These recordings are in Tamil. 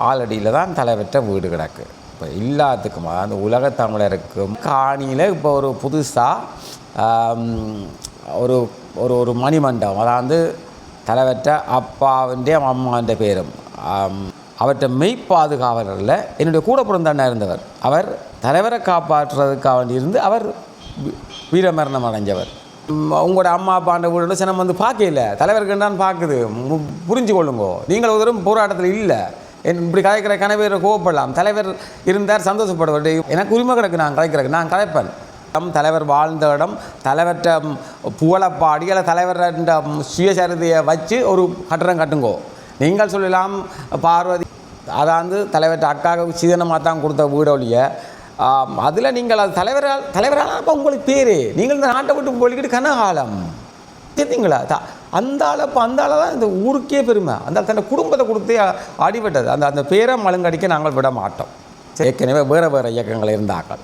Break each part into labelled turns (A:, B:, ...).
A: ஆலடியில் தான் தலைவற்ற வீடு கிடக்கு. இப்போ எல்லாத்துக்கும் அந்த உலகத் தமிழருக்கும் காணியில் இப்போ ஒரு புதுசாக ஒரு ஒரு ஒரு மணிமண்டபம், அதாவது தலைவற்ற அப்பாவிൻ്റെ அம்மான்ற பேரும் அவற்றை மெய்ப்பாதுகாவலரில் என்னுடைய கூட பிறந்தண்ணா இருந்தவர். அவர் தலைவரை காப்பாற்றுறதுக்காக வேண்டியிருந்து அவர் வீரமரணம் அடைஞ்சவர். உங்களோட அம்மா அப்பாண்ட வீடு சினம் வந்து பார்க்கல, தலைவருக்கு தான் பார்க்குது. புரிஞ்சு கொள்ளுங்கோ, நீங்கள் ஒரு போராட்டத்தில் இல்லை. இப்படி கதைக்கிற கனவேரை கோவப்படலாம். தலைவர் இருந்தார், சந்தோஷப்படுவார். எனக்கு உரிமை கிடக்கு, நான் கதைக்கிறேன், நான் கதைப்பேன். தலைவர் வாழ்ந்த இடம், தலைவர்கிட்ட புகழப்பாடி அல்ல தலைவர் சுயசரிதையை வச்சு ஒரு கட்டடம் கட்டுங்கோ. நீங்கள் சொல்லலாம் பார்வதி அதாவது தலைவர்கிட்ட அக்காவுக்கு சீதனமாக தான் கொடுத்த வீடொழிய அதில் நீங்கள் அது தலைவரால் அப்போ உங்களுக்கு பேர் நீங்கள் இந்த நாட்டை விட்டு போலிக்கிட்டு கனகாலம் சரிங்களா? அந்த ஆளை தான் இந்த ஊருக்கே பெருமை. அந்த தன்னை குடும்பத்தை கொடுத்து அடிபட்டது. அந்த பேரை மழுங்கடிக்க நாங்கள் விட மாட்டோம். ஏற்கனவே வேறு இயக்கங்கள் இருந்தாக்கள்.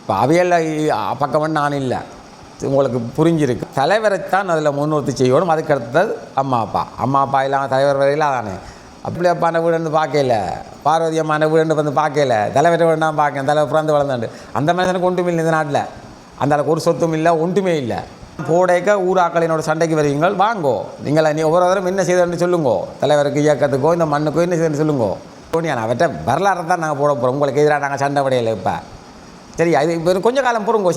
A: இப்போ அவையில் பக்கம் நான் இல்லை, உங்களுக்கு புரிஞ்சிருக்கு. தலைவரைத்தான் அதில் முன்னிறுத்தி செய்யணும். அதுக்கு அடுத்தது அம்மா அப்பா இல்லாமல் தலைவர் வரையில் தானே. அப்படி அப்பான வீடு வந்து பார்க்கல, பார்வதி அம்மான வீடு வந்து பார்க்கல, தலைவரை வீடு தான் பார்க்கேன். தலைவர் பிறந்து வளர்ந்தாண்டு அந்த மனுஷனுக்கு ஒன்றுமே இல்லை இந்த நாட்டில். அந்த அளவுக்கு ஒரு சொத்தும் இல்லை, ஒன்றுமே இல்லை. போடைக்க ஊராக்களினோட சண்டைக்கு வருவீங்கள், வாங்கோ. நீங்கள் நீ ஒவ்வொரு தரம் என்ன செய்தன்னு சொல்லுங்கோ. தலைவருக்கு இயக்கத்துக்கோ இந்த மண்ணுக்கோ என்ன செய்யணும்னு சொல்லுங்கோ. அவற்றை வரலாறு தான் நாங்கள் போட போகிறோம். உங்களுக்கு எதிராக நாங்கள் சண்டை படையலை. இப்போ சரி, அது இப்போ கொஞ்சம் காலம் பொறுங்கோ.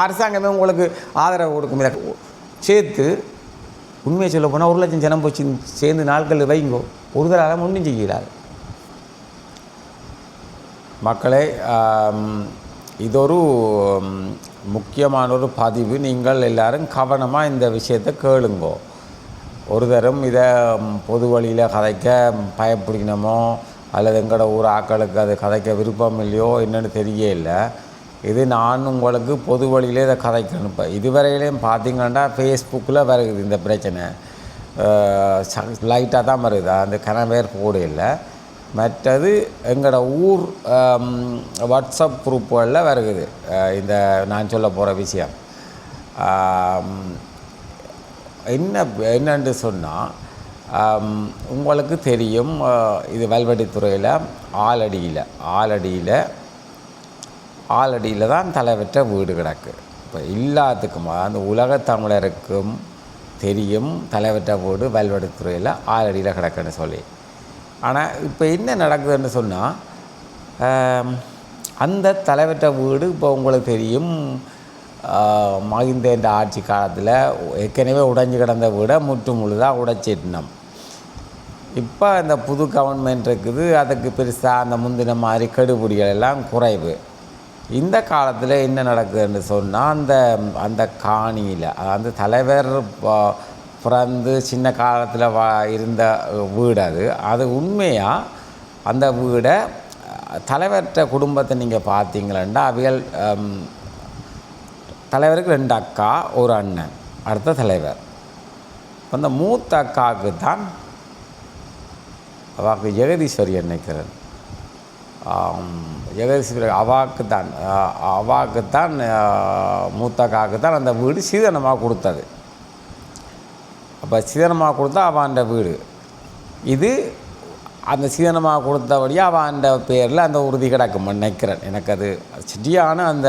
A: அரசாங்கமே உங்களுக்கு ஆதரவு கொடுக்கும். இதை சேர்த்து உண்மையை சொல்ல போனால் 1 லட்சம் ஜனம் போச்சு சேர்ந்து நாட்கள் வைங்கோ. ஒரு தரம் ஒன்றும் செய்கிறார். மக்களே, இதொரு முக்கியமான ஒரு பதிவு. நீங்கள் எல்லாரும் கவனமாக இந்த விஷயத்தை கேளுங்கோ. ஒரு தரம் இதை பொது வழியில் கதைக்க பயப்பிடிக்கணுமோ அல்லது எங்களோட ஊர் ஆக்களுக்கு அது கதைக்க விருப்பம் இல்லையோ என்னென்னு தெரியல. இது நான் உங்களுக்கு பொது வழியிலே இதை கதைக்கணும். இப்போ இதுவரையிலையும் பார்த்திங்கன்னா ஃபேஸ்புக்கில் வருது இந்த பிரச்சனை. லைட்டாக தான் வருது, அந்த கனவேர் போடு இல்லை. மற்றது எங்களோட ஊர் வாட்ஸ்அப் குரூப்புகளில் வருகுது இந்த நான் சொல்ல போகிற விஷயம். என்னென்று சொன்னால் உங்களுக்கு தெரியும், இது வல்வெட்டித்துறையில் ஆலடியில் தான் தலைவற்ற வீடு கிடக்கு. இப்போ எல்லாத்துக்கும் அந்த உலகத் தமிழருக்கும் தெரியும் தலைவற்ற வீடு வல்வெட்டித்துறையில் ஆலடியில் கிடக்குன்னு சொல்லி. ஆனால் இப்போ என்ன நடக்குதுன்னு சொன்னால், அந்த தலைவற்ற வீடு இப்போ உங்களுக்கு தெரியும் மகிந்த ஆட்சி காலத்தில் ஏற்கனவே உடைஞ்சு கிடந்த வீடை முற்று முழுதாக உடைச்சிட்டோம். இப்போ இந்த புது கவர்மெண்ட் இருக்குது, அதுக்கு பெருசாக அந்த முந்தின மாதிரி கெடுபிடிகள் எல்லாம் குறைவு. இந்த காலத்தில் என்ன நடக்குதுன்னு சொன்னால், அந்த காணியில் அதாவது தலைவர் பிறந்து சின்ன காலத்தில் இருந்த வீடு அது உண்மையாக அந்த வீடை தலைவர்கிட்ட குடும்பத்தை நீங்கள் பார்த்தீங்களா, அவைகள் தலைவருக்கு 2 அக்கா ஒரு அண்ணன், அடுத்த தலைவர். அந்த மூத்த அக்காவுக்கு தான் அவாக்கு ஜெகதீஸ்வரி நினைக்கிறேன், ஜெகதீஸ்வரி அவாக்கு தான் மூத்த அக்காவுக்கு தான் அந்த வீடு சீதனமாக கொடுத்தது. அப்போ சீதனமாக கொடுத்தா அவாண்ட வீடு இது. அந்த சீதனமாக கொடுத்தபடியே அவாண்ட பேரில் அந்த உறுதி கிடக்கும் நினைக்கிறேன். எனக்கு அது சரியான அந்த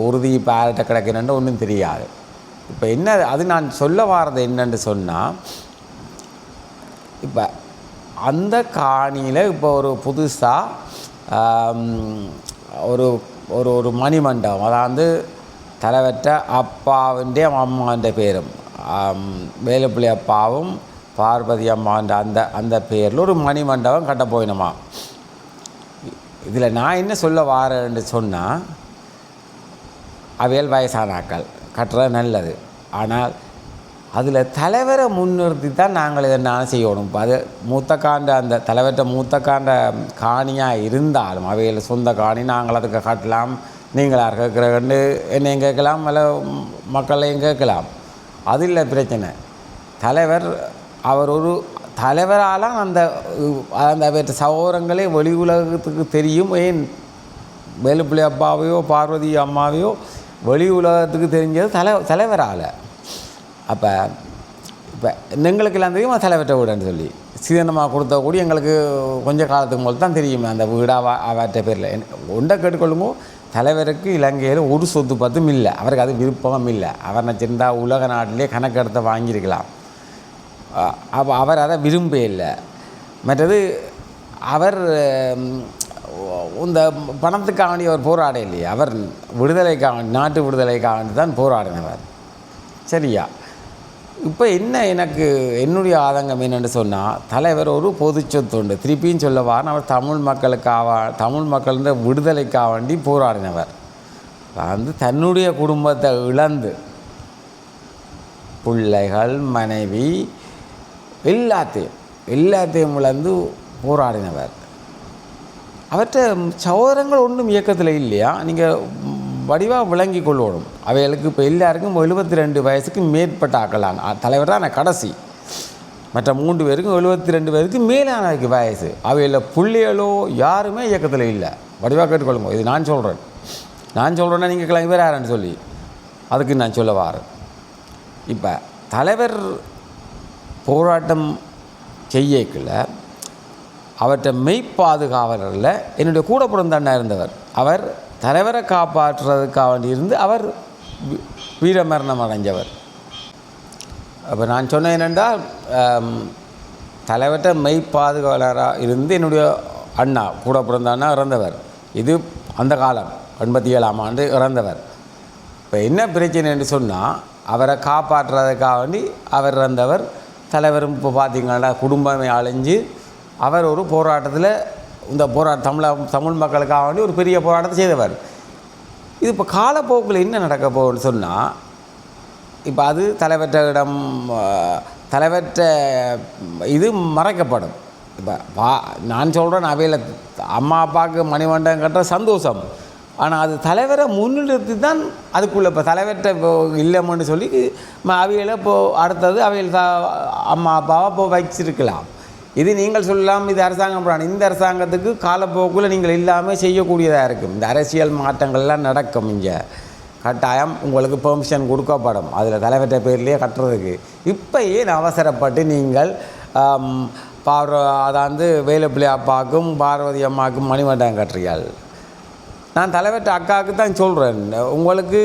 A: உறுதி பேரட்ட கிடக்குன்னு ஒன்றும் தெரியாது. இப்போ என்ன அது நான் சொல்ல வாரது என்னன்னு சொன்னால், இப்போ அந்த காணியில் இப்போ ஒரு புதுசாக ஒரு ஒரு ஒரு மணிமண்டபம், அதாவது தலைவற்ற அப்பாவிൻ്റെ அம்மான்ற பேரும் வேலுப்பிள்ளை அப்பாவும் பார்வதி அம்மான்ற அந்த பேரில் ஒரு மணிமண்டபம் கட்ட போயினோமா. இதில் நான் என்ன சொல்ல வாரேன்னு சொன்னால், அவையல் வயசானாக்கள் கட்டுறது நல்லது. ஆனால் அதில் தலைவரை முன்னிறுத்தி தான் நாங்கள் இதை நான் செய்யணும். இப்போ அது மூத்தக்காண்ட அந்த தலைவர்கிட்ட மூத்தக்காண்ட காணியாக இருந்தாலும் அவையில் சொந்த காணி, நாங்கள் அதுக்கு கட்டலாம், நீங்களாக கேட்குறன்னு என்னையும் கேட்கலாம், அல்ல மக்களையும் கேட்கலாம். அது இல்லை பிரச்சனை. தலைவர் அவர் ஒரு தலைவரால் அந்த அவற்ற சகோதரங்களே வெளி உலகத்துக்கு தெரியும். ஏன் வேலுப்பிள்ளை அப்பாவையோ பார்வதி அம்மாவையோ வெளி உலகத்துக்கு தெரிஞ்சது தலைவரால். அப்போ இப்போ எங்களுக்கெல்லாம் தெரியும் தலைவர்கிட்ட வீடுன்னு சொல்லி. சீதனமாக கொடுத்த கூடி எங்களுக்கு கொஞ்சம் காலத்துக்கு முதல் தான் தெரியுமே அந்த வீடாக அவற்ற பேரில் ஒன்றை கேட்டுக்கொள்ளுமோ தலைவருக்கு இலங்கையில் ஒரு சொத்து பத்தும் இல்லை, அவருக்கு அது விருப்பமும் இல்லை. அவர் நினச்சிருந்தா உலக நாட்டிலே கணக்கெடுத்த வாங்கியிருக்கலாம். அப்போ அவர் அதை விரும்ப இல்லை. மற்றது அவர் இந்த பணத்துக்காக வேண்டி அவர் போராட இல்லையே, அவர் விடுதலைக்காக நாட்டு விடுதலைக்காக வேண்டி தான் போராடினவர். சரியா? இப்போ என்ன எனக்கு என்னுடைய ஆதங்கம் என்னென்னு சொன்னால், தலைவர் ஒரு பொது சொத்துண்டு திருப்பியும் சொல்லவார், அவர் தமிழ் மக்களின் விடுதலைக்காக வேண்டி போராடினவர். தன்னுடைய குடும்பத்தை இழந்து பிள்ளைகள் மனைவி எல்லாத்தையும் இழந்து போராடினவர். அவற்றை சகோதரங்கள் ஒன்றும் இயக்கத்தில் இல்லையா? நீங்கள் வடிவாக விளங்கி கொள்ளணும். அவைகளுக்கு இப்போ எல்லாருக்கும் 72 வயசுக்கு மேற்பட்ட ஆக்கலாம். தலைவர் தான் கடைசி. மற்ற 3 பேருக்கும் 72 பேருக்கு மேலானதுக்கு வயசு. அவையில் பிள்ளைகளோ யாருமே இயக்கத்தில் இல்லை. வடிவாக கேட்டுக்கொள்ளுங்க. இது நான் சொல்கிறேன்னா நீங்கள் கிளம்பி பேர் யாருன்னு சொல்லி அதுக்கு நான் சொல்ல வாரேன். இப்போ தலைவர் போராட்டம் செய்யக்குள்ள அவற்றை மெய்ப்பாதுகாவலரில் என்னுடைய கூட பிறந்த இருந்தவர். அவர் தலைவரை காப்பாற்றுறதுக்காக வேண்டி இருந்து அவர் வீரமரணம் அடைஞ்சவர். அப்போ நான் சொன்னேன் என்னென்றால், தலைவர்கிட்ட மெய்ப்பாதுகாவலராக இருந்து என்னுடைய அண்ணா கூட பிறந்த அண்ணா இறந்தவர். இது அந்த காலம் 87ஆம் ஆண்டு இறந்தவர். இப்போ என்ன பிரச்சனை என்று சொன்னால், அவரை காப்பாற்றுறதுக்காக வேண்டி அவர் இறந்தவர். தலைவரும் இப்போ பார்த்திங்கன்னா குடும்பமே அழிஞ்சு அவர் ஒரு போராட்டத்தில் இந்த தமிழ் மக்களுக்காக வேண்டி ஒரு பெரிய போராட்டத்தை செய்தவர். இது இப்போ காலப்போக்கில் என்ன நடக்க போகுதுன்னு சொன்னால், இப்போ அது தலைவற்ற இது மறைக்கப்படும். இப்போ நான் சொல்கிறேன், அவையில் அம்மா அப்பாவுக்கு மணிமண்டபம் கட்டுற சந்தோஷம். ஆனால் அது தலைவரை முன்னிறுத்தி தான் அதுக்குள்ளே இப்போ தலைவர்கிட்ட இப்போ இல்லைன்னு சொல்லி அவையில் இப்போது அடுத்தது அவையில் அம்மா அப்பாவை இப்போ வச்சிருக்கலாம். இது நீங்கள் சொல்லலாம், இது அரசாங்கம் பிராணி. இந்த அரசாங்கத்துக்கு காலப்போக்கில் நீங்கள் இல்லாமல் செய்யக்கூடியதாக இருக்கும். இந்த அரசியல் மாற்றங்கள்லாம் நடக்கும். இங்கே கட்டாயம் உங்களுக்கு பெர்மிஷன் கொடுக்கப்படும் அதில் தலைவர்கிட்ட பேர்லேயே கட்டுறதுக்கு. இப்போ ஏன் அவசரப்பட்டு நீங்கள் அதாவது வேலுப்பிள்ளை அப்பாவுக்கும் பார்வதி அம்மாவுக்கும் மணிமண்டபம் கட்டுறீர்கள்? நான் தலைவர்கிட்ட அக்காவுக்கு தான் சொல்கிறேன், உங்களுக்கு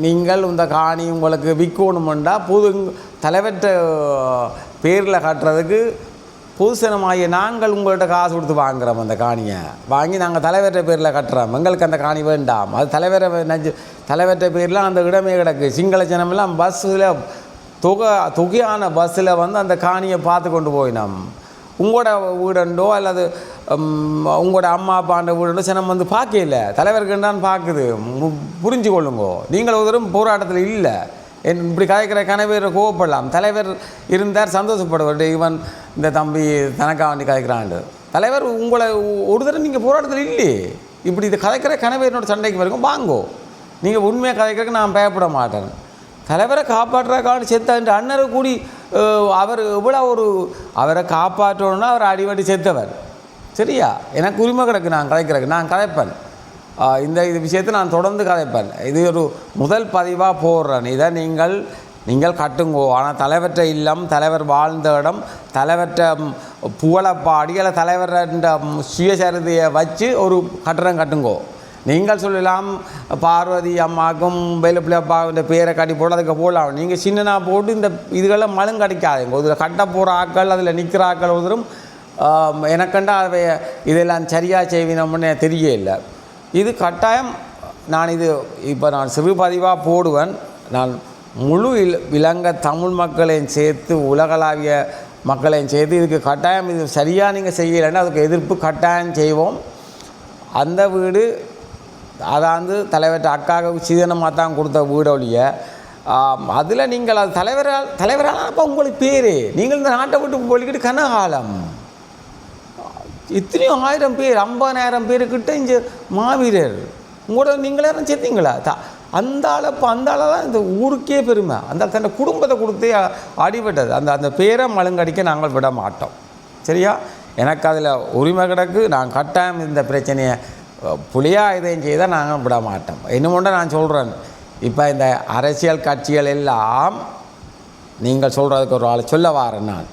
A: நீங்கள் இந்த காணி உங்களுக்கு விற்கணுமெண்டா தலைவர்கிட்ட பேரில் கட்டுறதுக்கு பொதுசனமாகிய நாங்கள் உங்கள்கிட்ட காசு கொடுத்து வாங்குகிறோம். அந்த காணியை வாங்கி நாங்கள் தலைவர்கிட்ட பேரில் கட்டுறோம். எங்களுக்கு அந்த காணி வேண்டாம். அது தலைவர்கிட்ட பேரில் அந்த இடமே கிடக்கு. சிங்கள ஜனமெல்லாம் பஸ்ஸில் தொகையான பஸ்ஸில் அந்த காணியை பார்த்து கொண்டு போயினோம். உங்களோட வீடுண்டோ அல்லது உங்களோட அம்மா அப்பாண்ட வீடுண்டோ சினம் பார்க்கல, தலைவருக்குண்டான்னு பார்க்குது. புரிஞ்சு கொள்ளுங்கோ. நீங்கள் ஒருத்தரும் போராட்டத்தில் இல்லை. இப்படி கதைக்கிற கனவேரை கோவப்படலாம். தலைவர் இருந்தார், சந்தோஷப்படுவார். இவன் இந்த தம்பி தனக்காக வேண்டி கதைக்கிறாண்டு. தலைவர் உங்களை ஒரு தடவை நீங்கள் போராட்டத்தில் இல்லையே. இப்படி இது கதைக்கிற கனவேரோட சண்டைக்கு வரைக்கும் வாங்கோ. நீங்கள் உண்மையாக கதைக்கிறதுக்கு நான் பயப்பட மாட்டேன். தலைவரை காப்பாற்றுறக்காண்டி செத்த அண்ணரை கூடி அவர் எவ்வளோ அவரை காப்பாற்றணுன்னா அவர் அடிவடி செத்தவர். சரியா? எனக்கு உரிமை கிடக்கு நான் கதைக்கிறதுக்கு. நான் கதைப்பேன். இந்த விஷயத்தை நான் தொடர்ந்து கதைப்பேன். இது ஒரு முதல் பதிவாக போடுறேன். இதை நீங்கள் கட்டுங்கோ. ஆனால் தலைவற்ற இல்லம், தலைவர் வாழ்ந்த இடம், தலைவற்ற புகழப்பாடி அல்ல தலைவர் சுயசரிதையை வச்சு ஒரு கட்டடம் கட்டுங்கோ. நீங்கள் சொல்லலாம் பார்வதி அம்மாவுக்கும் வேலுப்பிள்ளை அப்பாவுடைய பேரை கட்டி போட்டு அதுக்கு போடலாம். நீங்கள் சின்னனா போட்டு இந்த இதுகளை மழுங்கடிக்காதுங்க. இதில் கட்ட போகிற ஆக்கள், அதில் நிற்கிற ஆக்கள் ஒருத்தரும் எனக்கண்டா அவை இதெல்லாம் சரியாக செய்வினோம்னு தெரியல. இது கட்டாயம் நான் இப்போ நான் சிறு பதிவாக போடுவேன். நான் முழு இலங்கை தமிழ் மக்களையும் சேர்த்து உலகளாவிய மக்களையும் சேர்த்து இதுக்கு கட்டாயம் இது சரியாக நீங்கள் செய்யலைன்னா அதுக்கு எதிர்ப்பு கட்டாயம் செய்வோம். அந்த வீடு அதாவது தலைவர்கிட்ட அக்காவுக்கு சீதனமாக தான் கொடுத்த வீடொழிய அதில் நீங்கள் அது தலைவரால் அப்போ உங்களுக்கு பேர் நீங்கள் இந்த நாட்டை விட்டு போலிக்கிட்டு கனகாலம் இத்தனையோ 1000 பேர் 50,000 பேருக்கிட்ட இங்கே மாவீரர் உங்களோட நீங்களே சேர்த்தீங்களா? அந்த ஆளை தான் இந்த ஊருக்கே பெருமை. அந்த தன்னை குடும்பத்தை கொடுத்தே அடிபட்டது. அந்த பேரை மழுங்கடிக்க நாங்கள் விட மாட்டோம். சரியா? எனக்கு அதில் உரிமை கிடக்கு. நான் கட்டாயம் இந்த பிரச்சனையை புலியாக இதையும் செய்தால் நாங்கள் விட மாட்டோம். இன்னும் நான் சொல்கிறேன், இப்போ இந்த அரசியல் கட்சிகள் எல்லாம் நீங்கள் சொல்கிறதுக்கு ஒரு ஆள் சொல்ல வாரேன். நான்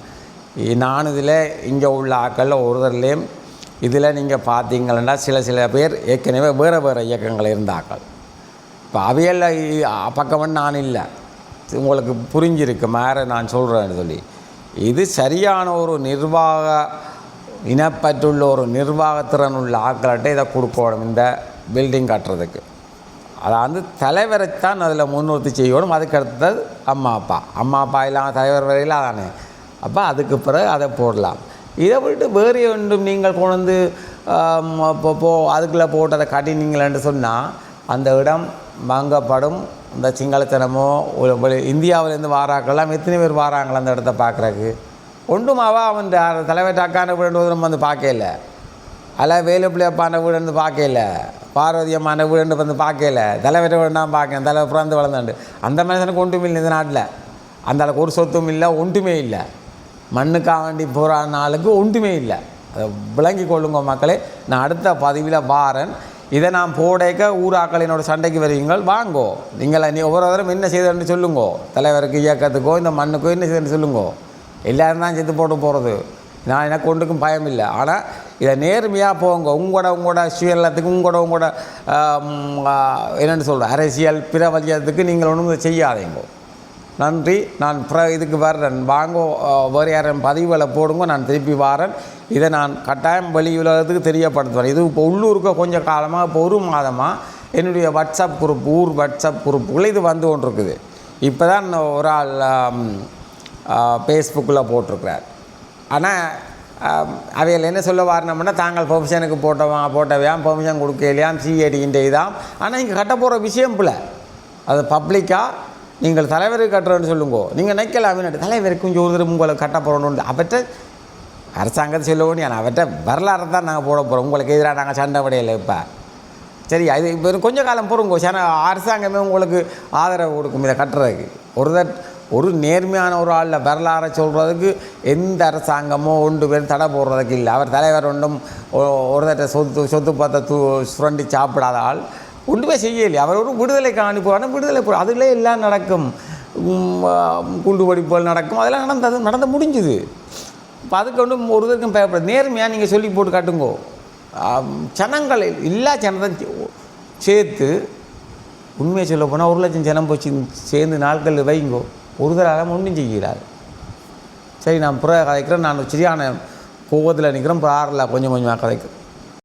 A: நான் இதில் இங்கே உள்ள ஆக்களில் ஒருத்தர்லேயும் இதில் நீங்கள் பார்த்தீங்கன்னா சில பேர் ஏற்கனவே வேறு இயக்கங்கள் இருந்த ஆக்கள். இப்போ அவையெல்லாம் பக்கம்னு நான் இல்லை, உங்களுக்கு புரிஞ்சிருக்கு மேலே நான் சொல்கிறேன்னு சொல்லி. இது சரியான ஒரு நிர்வாக இனப்பற்றுள்ள ஒரு நிர்வாகத்திறன் உள்ள ஆக்கள்கிட்ட இதை கொடுக்கணும் இந்த பில்டிங் கட்டுறதுக்கு. அதாவது தலைவரைத்தான் அதில் முன்னிறுத்தி செய்யணும். அதுக்கு அடுத்தது அம்மா அப்பா இல்லாமல் தலைவர் வரையில் அதானே. அப்போ அதுக்கு பிறகு அதை போடலாம். இதை விட்டு வேறு ஒன்றும் நீங்கள் கொண்டு வந்து அதுக்குள்ளே போட்டு அதை கட்டினீங்களேன்னு சொன்னால் அந்த இடம் வாங்கப்படும். இந்த சிங்களத்தனமோ இந்தியாவிலேருந்து வாராக்கெல்லாம் எத்தனை பேர் வாராங்களா அந்த இடத்த பார்க்குறக்கு? ஒன்றுமாவா அவன் தலைவர் அக்கான வீடு வந்து பார்க்கல, அல்ல வேலுப்பிள்ளையப்பான வீடு வந்து பார்க்கல, பார்வதி அம்மான வீடு வந்து பார்க்கல, தலைவர் வீடு நான் பார்க்கேன், தலைவர் பிறந்து வளர்ந்தாண்டு. அந்த மனுஷனுக்கு ஒன்றுமே இல்லை இந்த நாட்டில். அந்த அளவுக்கு ஒரு சொத்தும் இல்லை, ஒன்றுமே இல்லை. மண்ணுக்காக வேண்டி போகிற நாளுக்கு ஒன்றுமே இல்லை. அதை விளங்கி கொள்ளுங்க மக்களே. நான் அடுத்த பதிவில் வாரன். இதை நான் போடேக்க ஊராக்களினோட சண்டைக்கு வருவீங்கள், வாங்கோ. நீ ஒவ்வொரு தரம் என்ன செய்தன்னு சொல்லுங்கோ. தலைவருக்கு இயக்கத்துக்கோ இந்த மண்ணுக்கோ என்ன செய்தன்னு சொல்லுங்கோ. எல்லோரும் தான் செத்து போட்டு போகிறது. நான் எனக்கு ஒன்றுக்கும் பயம் இல்லை. ஆனால் இதை நேர்மையாக போங்க. உங்களோட சுயநலத்துக்கு உங்களோட என்னென்னு சொல்கிறேன் அரசியல் பிரபலியத்துக்கு நீங்கள் ஒன்றும் செய்யாதீங்க. நன்றி. நான் இதுக்கு வர்றேன், வாங்கோ. வேறு யாரும் பதிவுகளை போடுங்க, நான் திருப்பி வாரேன். இதை நான் கட்டாயம் வெளி உலகத்துக்கு தெரியப்படுத்துவேன். இது இப்போ உள்ளூருக்கு கொஞ்சம் காலமாக, இப்போ ஒரு மாதமாக என்னுடைய வாட்ஸ்அப் குரூப், ஊர் வாட்ஸ்அப் குரூப்புக்குள்ளே இது வந்து கொண்டு இருக்குது. இப்போ தான் ஒரு ஆள் ஃபேஸ்புக்கில் போட்டிருக்கிறார். ஆனால் அவையில் என்ன சொல்ல வரணும்னா, தாங்கள் பெர்மிஷனுக்கு போட்டவையாம் பெர்மிஷன் கொடுக்கலையாம் சிஐடின்ற இதாம். ஆனால் இங்கே கட்ட போகிற விஷயம் போல அது பப்ளிக்காக நீங்கள் தலைவருக்கு கட்டுறோன்னு சொல்லுங்கோ. நீங்கள் நினைக்கலாம் தலைவருக்கு கொஞ்சம் ஒரு தடவை உங்களை கட்ட போகிறோன்னு. அவற்றை அரசாங்கத்தை சொல்லுவோன்னு நான் அவற்றை வரலாறு தான் நாங்கள் போட போகிறோம். உங்களுக்கு எதிராக நாங்கள் சண்டை படையில இப்போ சரி. அது இப்போ கொஞ்சம் காலம் போகிறோங்கோ. அரசாங்கமே உங்களுக்கு ஆதரவு கொடுக்கும் இதை கட்டுறதுக்கு. ஒரு நேர்மையான ஒரு ஆளில் வரலாறை சொல்கிறதுக்கு எந்த அரசாங்கமோ ஒன்று பேர் தடை போடுறதுக்கு இல்லை. அவர் தலைவர் ஒன்றும் ஒரு சொத்து பத்தை சுரண்டி சாப்பிடாத ஆள் ஒன்றுமே செய்யலை. அவர் ஒரு விடுதலைக்கு அனுப்புவார், விடுதலை அதில் எல்லாம் நடக்கும். குண்டு வெடிப்புகள் நடக்கும், அதெல்லாம் நடந்து முடிஞ்சுது. இப்போ அதுக்கு ஒன்றும் ஒருத்தருக்கும் பயப்படாது. நேர்மையாக நீங்கள் சொல்லி போட்டு காட்டுங்கோ. ஜனங்கள் எல்லா ஜனத்தை சேர்த்து உண்மையை சொல்ல போனால் 1 லட்சம் ஜனம் போச்சு சேர்ந்து நாட்கள் வைங்கோ. ஒருத்தரால் ஒன்றும் செய்கிறார். சரி, நான் புற கதைக்கிறேன். நான் சரியான கோவத்தில் நிற்கிறேன். இப்போ 6 கொஞ்சம் கொஞ்சமாக கதைக்கிறேன்.